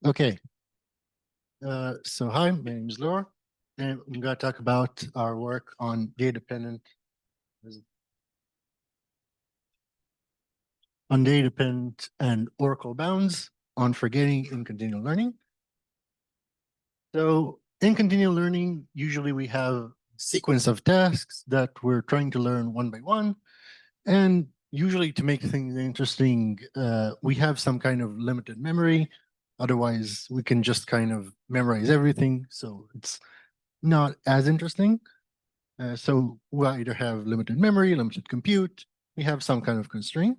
Okay. So hi, my name is Laura, and I'm going to talk about our work on data-dependent and oracle bounds on forgetting in continual learning. So in continual learning, usually we have a sequence of tasks that we're trying to learn one by one. And usually to make things interesting, we have some kind of limited memory. Otherwise, we can just kind of memorize everything. So it's not as interesting. So we either have limited memory, limited compute, we have some kind of constraint.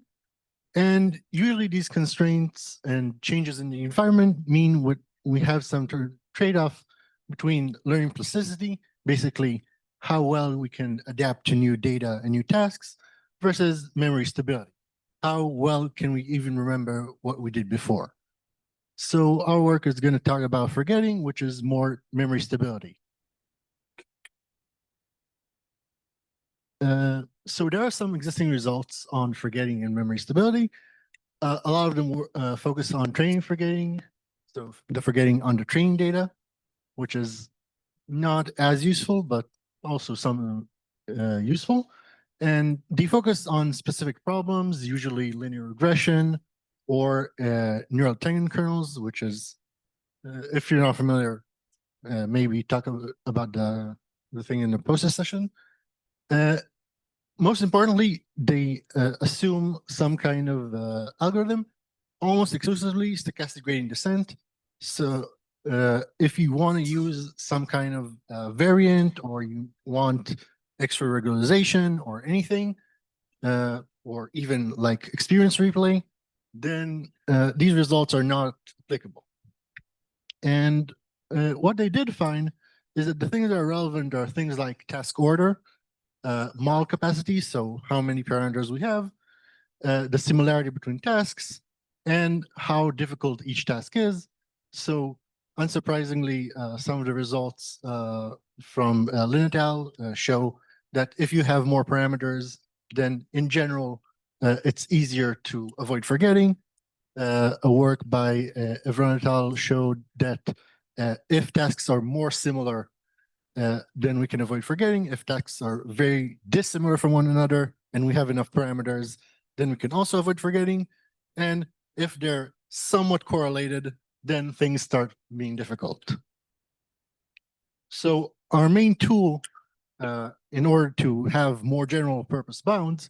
And usually these constraints and changes in the environment mean what we have some trade-off between learning plasticity, basically how well we can adapt to new data and new tasks, versus memory stability. How well can we even remember what we did before? So our work is going to talk about forgetting, which is more memory stability. So there are some existing results on forgetting and memory stability. A lot of them focus on training forgetting, so the forgetting on the training data, which is not as useful, but also some useful. And they focus on specific problems, usually linear regression or neural tangent kernels, which is, if you're not familiar, maybe talk about the thing in the process session. Most importantly, they assume some kind of algorithm, almost exclusively stochastic gradient descent. So if you want to use some kind of variant, or you want extra regularization or anything, or even like experience replay, then these results are not applicable. And what they did find is that the things that are relevant are things like task order, model capacity, so how many parameters we have, the similarity between tasks, and how difficult each task is. So unsurprisingly, some of the results from Linatal show that if you have more parameters, then in general, it's easier to avoid forgetting. A work by Evronatal showed that if tasks are more similar, then we can avoid forgetting. If tasks are very dissimilar from one another and we have enough parameters, then we can also avoid forgetting. And if they're somewhat correlated, then things start being difficult. So our main tool in order to have more general purpose bounds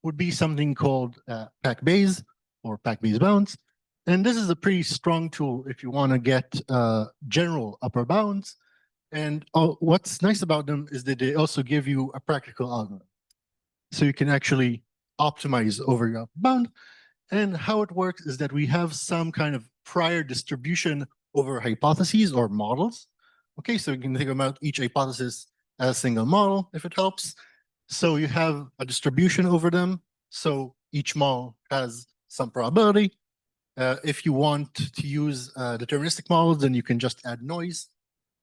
would be something called pack-base or pack-base bounds. And this is a pretty strong tool if you want to get general upper bounds. And what's nice about them is that they also give you a practical algorithm. So you can actually optimize over your upper bound. And how it works is that we have some kind of prior distribution over hypotheses or models. Okay, so you can think about each hypothesis as a single model, if it helps. So you have a distribution over them. So each model has some probability. If you want to use deterministic models, then you can just add noise.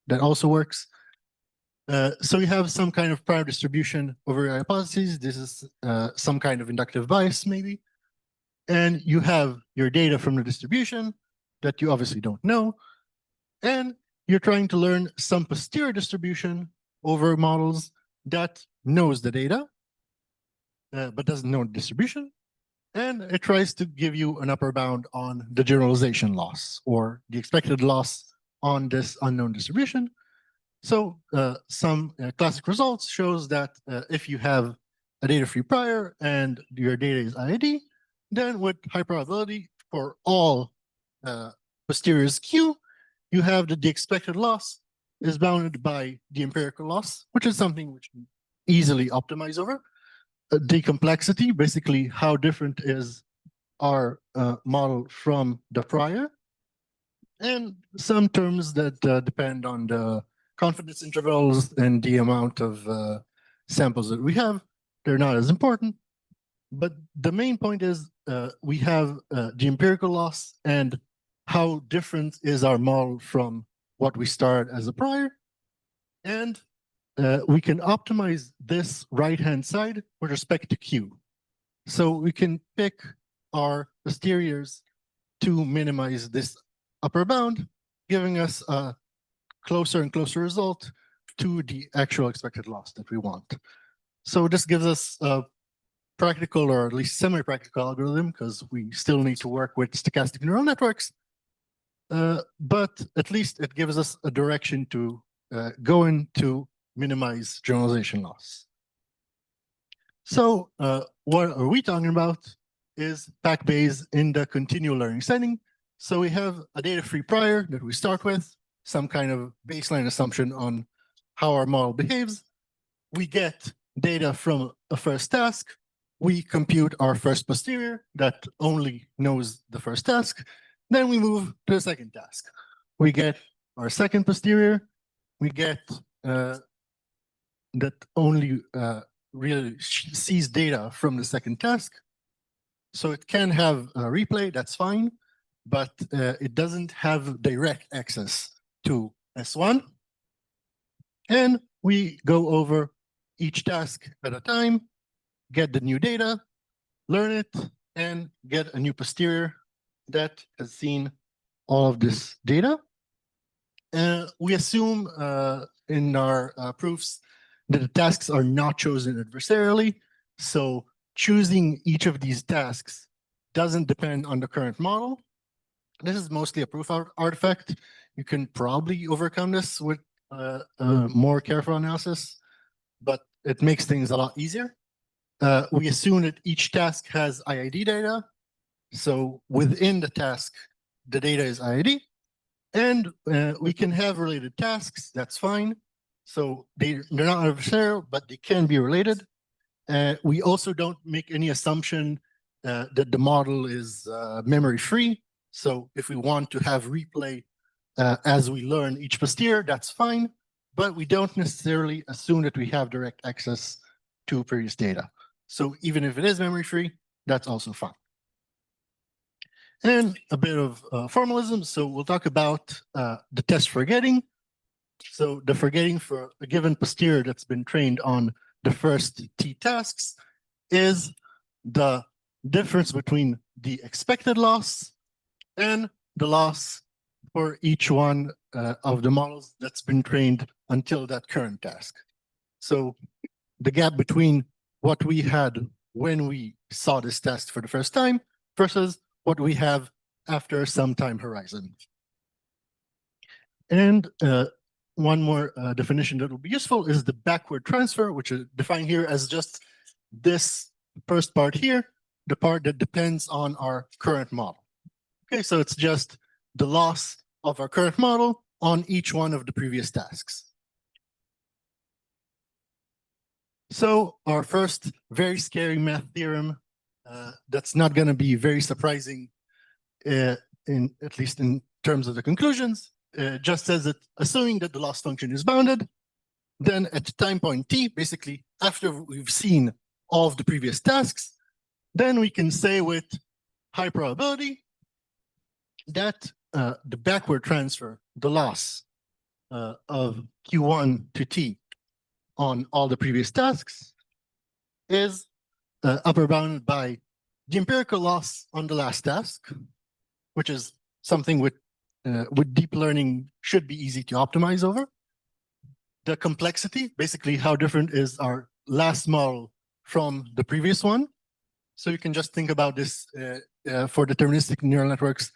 That also works. So you have some kind of prior distribution over your hypotheses. This is some kind of inductive bias, maybe. And you have your data from the distribution that you obviously don't know. And you're trying to learn some posterior distribution over models that knows the data, but doesn't know the distribution. And it tries to give you an upper bound on the generalization loss or the expected loss on this unknown distribution. So some classic results shows that if you have a data-free prior and your data is IID, then with high probability for all posterior Q, you have that the expected loss is bounded by the empirical loss, which is something which can easily optimize over. The complexity, basically how different is our model from the prior, and some terms that depend on the confidence intervals and the amount of samples that we have. They're not as important, but the main point is we have the empirical loss and how different is our model from what we started as a prior. And we can optimize this right-hand side with respect to Q. So we can pick our posteriors to minimize this upper bound, giving us a closer and closer result to the actual expected loss that we want. So this gives us a practical, or at least semi-practical algorithm, because we still need to work with stochastic neural networks. But at least it gives us a direction to go in to minimize generalization loss. So what are we talking about is pack-based in the continual learning setting. So we have a data-free prior that we start with, some kind of baseline assumption on how our model behaves. We get data from a first task. We compute our first posterior that only knows the first task. Then we move to the second task. We get our second posterior. We get that only really sees data from the second task. So it can have a replay, that's fine, but it doesn't have direct access to S1. And we go over each task at a time, get the new data, learn it, and get a new posterior that has seen all of this data. We assume in our proofs that the tasks are not chosen adversarially. So choosing each of these tasks doesn't depend on the current model. This is mostly a proof artifact. You can probably overcome this with more careful analysis, but it makes things a lot easier. We assume that each task has IID data. So within the task, the data is IID. And we can have related tasks, that's fine. So they're not adversarial, but they can be related. We also don't make any assumption that the model is memory free. So if we want to have replay as we learn each posterior, that's fine. But we don't necessarily assume that we have direct access to previous data. So even if it is memory free, that's also fine. And a bit of formalism. So we'll talk about the test forgetting. So the forgetting for a given posterior that's been trained on the first T tasks is the difference between the expected loss and the loss for each one of the models that's been trained until that current task. So the gap between what we had when we saw this test for the first time versus what we have after some time horizon. And one more definition that will be useful is the backward transfer, which is defined here as just this first part here, the part that depends on our current model. Okay, so it's just the loss of our current model on each one of the previous tasks. So our first very scary math theorem that's not going to be very surprising, at least in terms of the conclusions, just says that assuming that the loss function is bounded, then at time point t, basically after we've seen all of the previous tasks, then we can say with high probability that the backward transfer, the loss of Q1 to T on all the previous tasks is upper bounded by the empirical loss on the last task, which is something with deep learning should be easy to optimize over. The complexity, basically how different is our last model from the previous one. So you can just think about this for deterministic neural networks.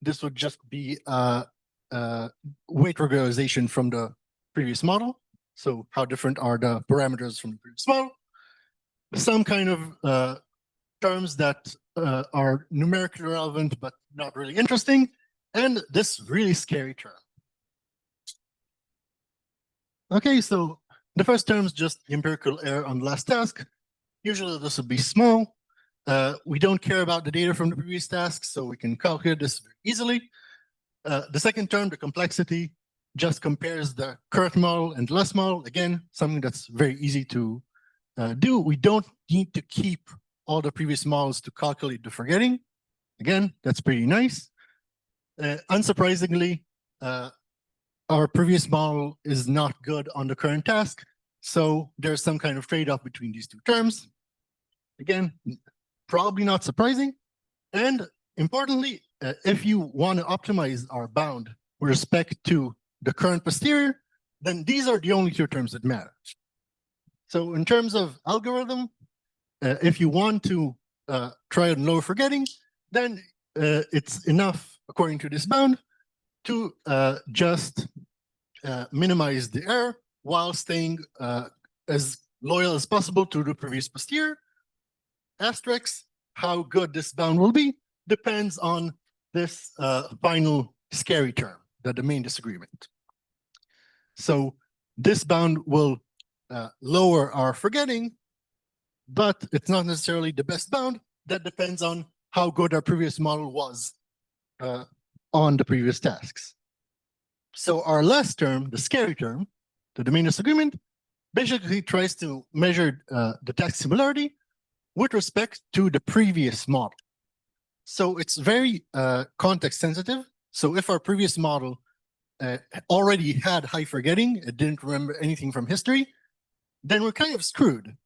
This would just be weight regularization from the previous model. So how different are the parameters from the previous model? Some kind of terms that are numerically relevant but not really interesting, and this really scary term. Okay, so the first term is just the empirical error on the last task. Usually this would be small. We don't care about the data from the previous tasks, so we can calculate this very easily. The second term, the complexity, just compares the current model and the last model. Again, something that's very easy to do. We don't need to keep all the previous models to calculate the forgetting. Again, that's pretty nice. Unsurprisingly, our previous model is not good on the current task, so there's some kind of trade-off between these two terms. Again, probably not surprising. And importantly, if you want to optimize our bound with respect to the current posterior, then these are the only two terms that matter. So in terms of algorithm, if you want to try and lower forgetting, then it's enough, according to this bound, to just minimize the error while staying as loyal as possible to the previous posterior. Asterisk, how good this bound will be depends on this final scary term, the domain disagreement. So this bound will lower our forgetting, but it's not necessarily the best bound. That depends on how good our previous model was on the previous tasks. So our last term, the scary term, the domain disagreement, basically tries to measure the task similarity with respect to the previous model. So it's very context sensitive. So if our previous model already had high forgetting, it didn't remember anything from history, then we're kind of screwed.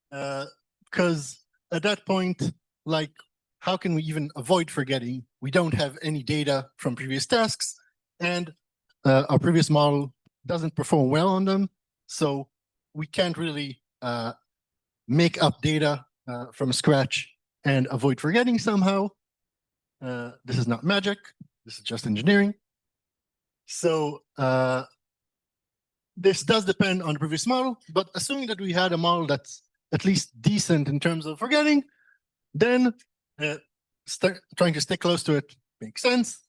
Because at that point, like, how can we even avoid forgetting? We don't have any data from previous tasks, and our previous model doesn't perform well on them. So we can't really make up data from scratch and avoid forgetting somehow. This is not magic. This is just engineering. So this does depend on the previous model, but assuming that we had a model that's at least decent in terms of forgetting, then trying to stay close to it makes sense.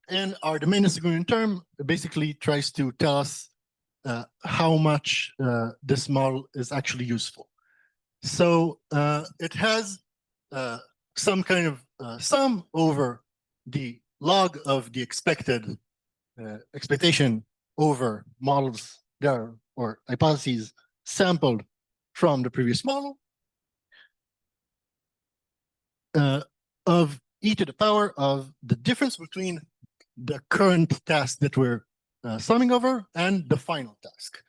And our domain disagreement term basically tries to tell us how much this model is actually useful. So it has some kind of sum over the log of the expected expectation over models there or hypotheses sampled from the previous model of e to the power of the difference between the current task that we're summing over and the final task.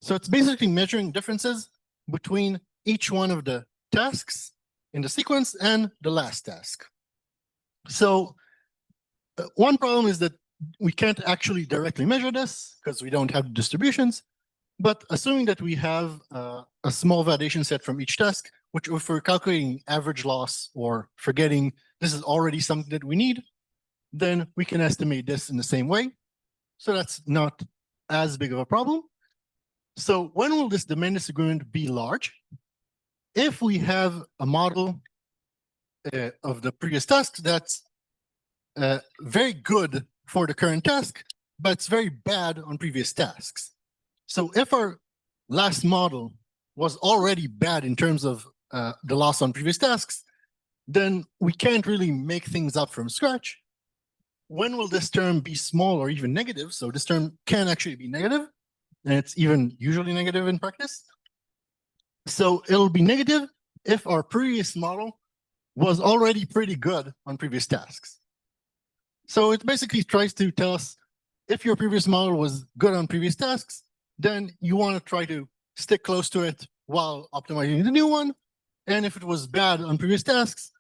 So it's basically measuring differences between each one of the tasks in the sequence and the last task. So one problem is that we can't actually directly measure this because we don't have distributions. But assuming that we have a small validation set from each task, which if we're calculating average loss or forgetting, this is already something that we need, then we can estimate this in the same way. So that's not as big of a problem. So when will this domain disagreement be large? If we have a model of the previous task that's very good for the current task, but it's very bad on previous tasks. So if our last model was already bad in terms of the loss on previous tasks, then we can't really make things up from scratch. When will this term be small or even negative? So this term can actually be negative, and it's even usually negative in practice. So it'll be negative if our previous model was already pretty good on previous tasks. So it basically tries to tell us if your previous model was good on previous tasks, then you want to try to stick close to it while optimizing the new one. And if it was bad on previous tasks,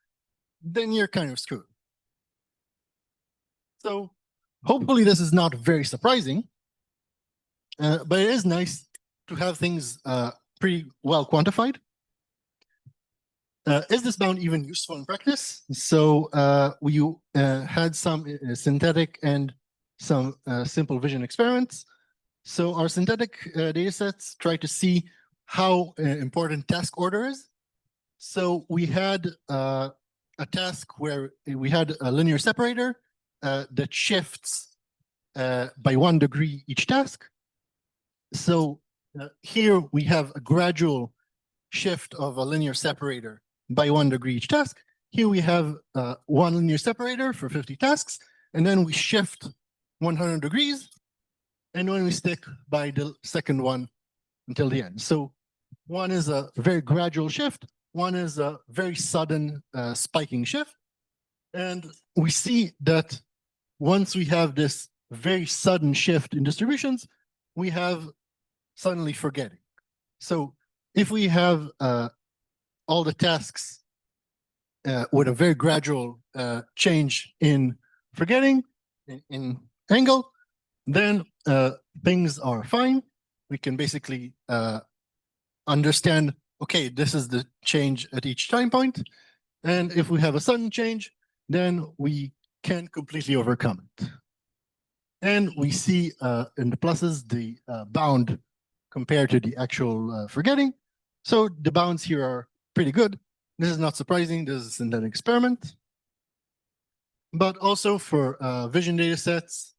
then you're kind of screwed. So hopefully this is not very surprising, but it is nice to have things pretty well quantified. Is this bound even useful in practice? So we had some synthetic and some simple vision experiments. So our synthetic data sets try to see how important task order is. So we had a task where we had a linear separator that shifts by 1 degree each task. So here we have a gradual shift of a linear separator by 1 degree each task. Here we have one linear separator for 50 tasks, and then we shift 100 degrees, and then we stick by the second one until the end. So one is a very gradual shift, one is a very sudden spiking shift. And we see that once we have this very sudden shift in distributions, we have suddenly forgetting. So if we have all the tasks with a very gradual change in forgetting, in angle, then things are fine. We can basically understand, okay, this is the change at each time point. And if we have a sudden change, then we can completely overcome it. And we see in the pluses the bound compared to the actual forgetting. So the bounds here are pretty good. This is not surprising. This is a synthetic experiment. But also for vision data sets,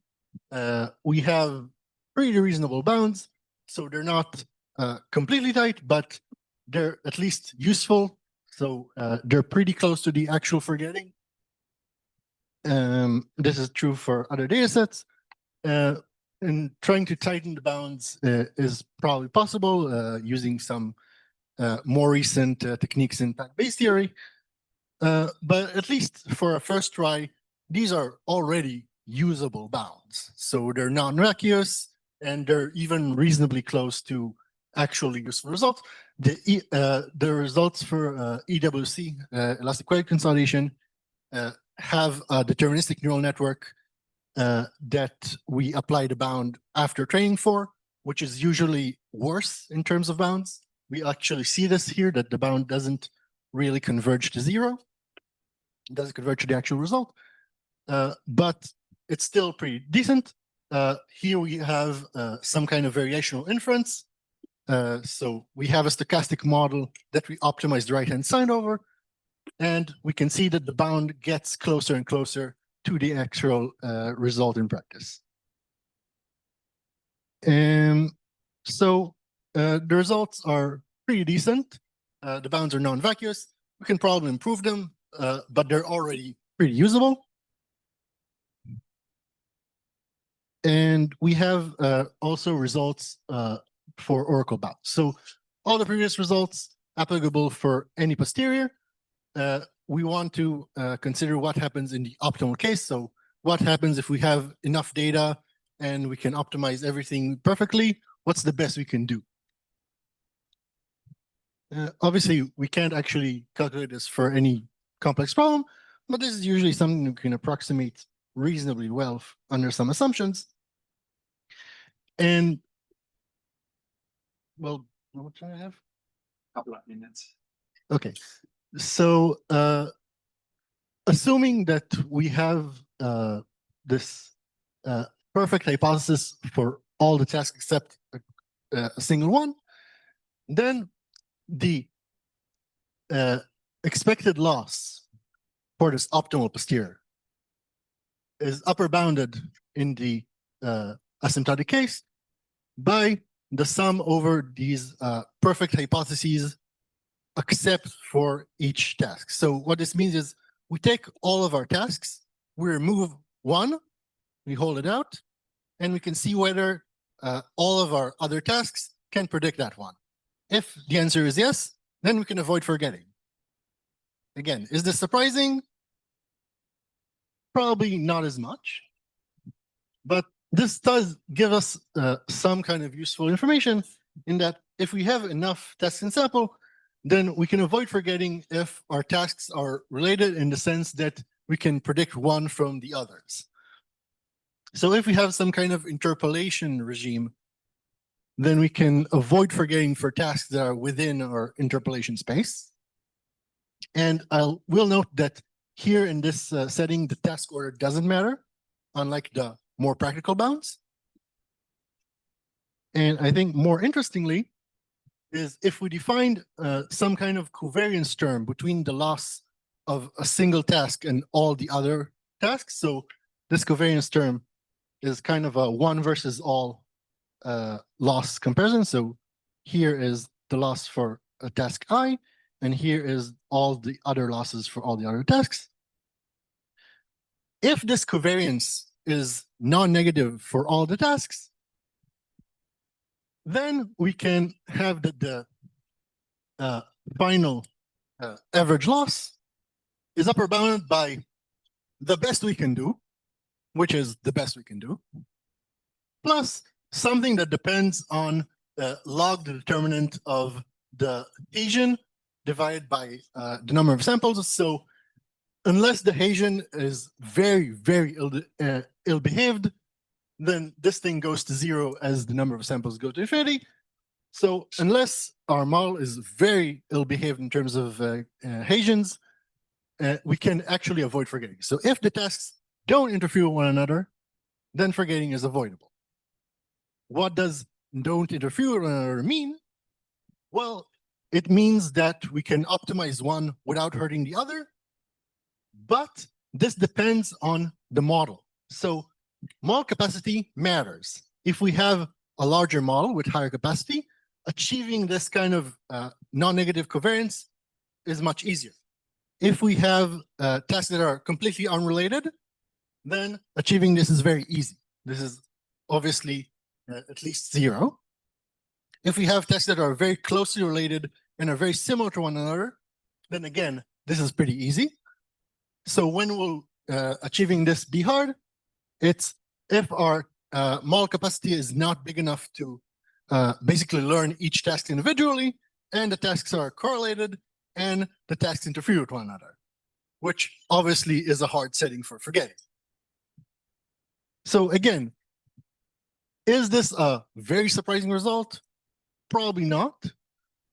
we have pretty reasonable bounds. So they're not completely tight, but they're at least useful. So they're pretty close to the actual forgetting. This is true for other data sets. And trying to tighten the bounds is probably possible using some more recent techniques in pack-based theory. But at least for a first try, these are already usable bounds. So they're non-vacuous and they're even reasonably close to actually useful results. The results for EWC, elastic query consolidation, have a deterministic neural network that we apply the bound after training for, which is usually worse in terms of bounds. We actually see this here, that the bound doesn't really converge to zero. It doesn't converge to the actual result, but it's still pretty decent. Here we have some kind of variational inference. So we have a stochastic model that we optimize the right-hand side over, and we can see that the bound gets closer and closer to the actual result in practice. So the results are pretty decent. The bounds are non-vacuous. We can probably improve them, but they're already pretty usable. And we have also results for oracle bounds. So all the previous results applicable for any posterior. We want to consider what happens in the optimal case. So what happens if we have enough data and we can optimize everything perfectly? What's the best we can do? Obviously, we can't actually calculate this for any complex problem, but this is usually something we can approximate reasonably well under some assumptions. And, well, what do I have? A couple of minutes. Okay. So assuming that we have this perfect hypothesis for all the tasks except a single one, then the expected loss for this optimal posterior is upper bounded in the asymptotic case by the sum over these perfect hypotheses except for each task. So what this means is we take all of our tasks, we remove one, we hold it out, and we can see whether all of our other tasks can predict that one. If the answer is yes, then we can avoid forgetting. Again, is this surprising? Probably not as much, but this does give us some kind of useful information in that if we have enough tasks in sample, then we can avoid forgetting if our tasks are related in the sense that we can predict one from the others. So if we have some kind of interpolation regime, then we can avoid forgetting for tasks that are within our interpolation space. And I will note that here in this setting, the task order doesn't matter, unlike the more practical bounds. And I think more interestingly is if we defined some kind of covariance term between the loss of a single task and all the other tasks. So this covariance term is kind of a one versus all loss comparison. So here is the loss for a task I, and here is all the other losses for all the other tasks. If this covariance is non-negative for all the tasks, then we can have the final average loss is upper bounded by the best we can do, which is the best we can do, plus something that depends on log the determinant of the Bayesian divided by the number of samples. So unless the Haitian is very, very ill-behaved, then this thing goes to 0 as the number of samples go to infinity. So unless our model is very ill-behaved in terms of Haitians, we can actually avoid forgetting. So if the tasks don't interfere with one another, then forgetting is avoidable. What does don't interfere with one another mean? Well, it means that we can optimize one without hurting the other, but this depends on the model. So model capacity matters. If we have a larger model with higher capacity, achieving this kind of non-negative covariance is much easier. If we have tasks that are completely unrelated, then achieving this is very easy. This is obviously at least 0. If we have tasks that are very closely related and are very similar to one another, then again, this is pretty easy. So when will achieving this be hard? It's if our model capacity is not big enough to basically learn each task individually, and the tasks are correlated, and the tasks interfere with one another, which obviously is a hard setting for forgetting. So again, is this a very surprising result? Probably not,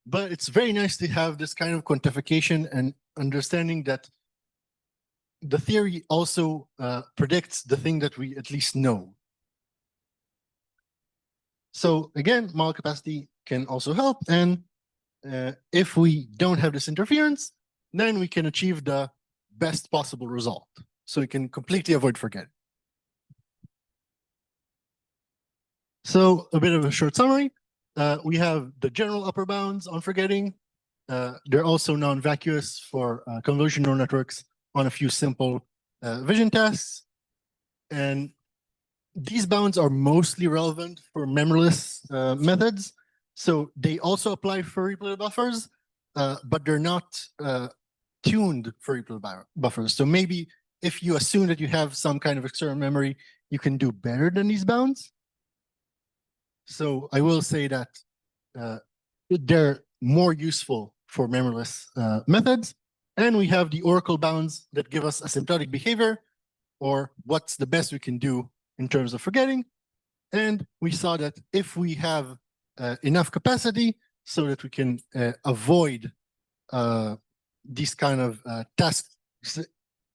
but it's very nice to have this kind of quantification and understanding that the theory also predicts the thing that we at least know. So again, model capacity can also help, and if we don't have this interference, then we can achieve the best possible result. So we can completely avoid forgetting. So a bit of a short summary. We have the general upper bounds on forgetting. They're also non-vacuous for convolution neural networks on a few simple vision tasks. And these bounds are mostly relevant for memoryless methods. So they also apply for replay buffers, but they're not tuned for replay buffers. So maybe if you assume that you have some kind of external memory, you can do better than these bounds. So I will say that they're more useful for memoryless methods. And we have the oracle bounds that give us asymptotic behavior, or what's the best we can do in terms of forgetting. And we saw that if we have enough capacity so that we can avoid these kind of tasks,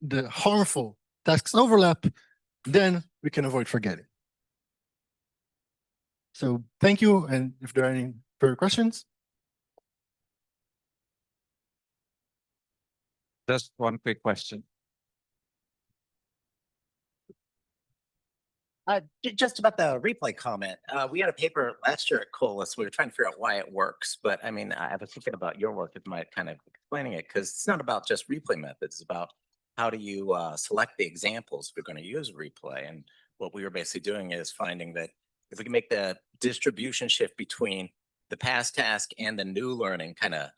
the harmful tasks overlap, then we can avoid forgetting. So thank you. And if there are any further questions. Just one quick question. Just about the replay comment. We had a paper last year at CoLLAs. We were trying to figure out why it works. But I mean, I was thinking about your work. It might kind of explaining it, because it's not about just replay methods. It's about how do you select the examples if you're going to use replay. And what we were basically doing is finding that if we can make the distribution shift between the past task and the new learning kind of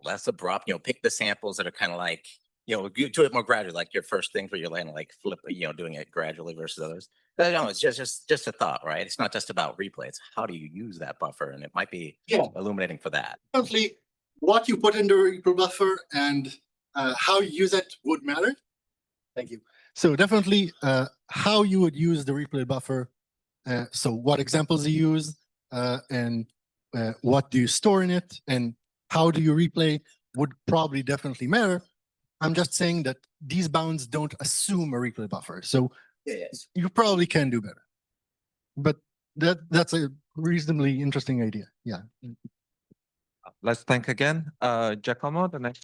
less abrupt, pick the samples that are kind of like, you do it more gradually, like your first things where you're landing like flip, doing it gradually versus others. But no, it's just a thought, right? It's not just about replay. It's how do you use that buffer, and it might be illuminating for that. Definitely, what you put in the replay buffer and how you use it would matter. Thank you. So definitely, how you would use the replay buffer. So what examples you use, and what do you store in it, and how do you replay would probably definitely matter. I'm just saying that these bounds don't assume a replay buffer. So you probably can do better. But that's a reasonably interesting idea. Yeah. Let's thank again Giacomo. The next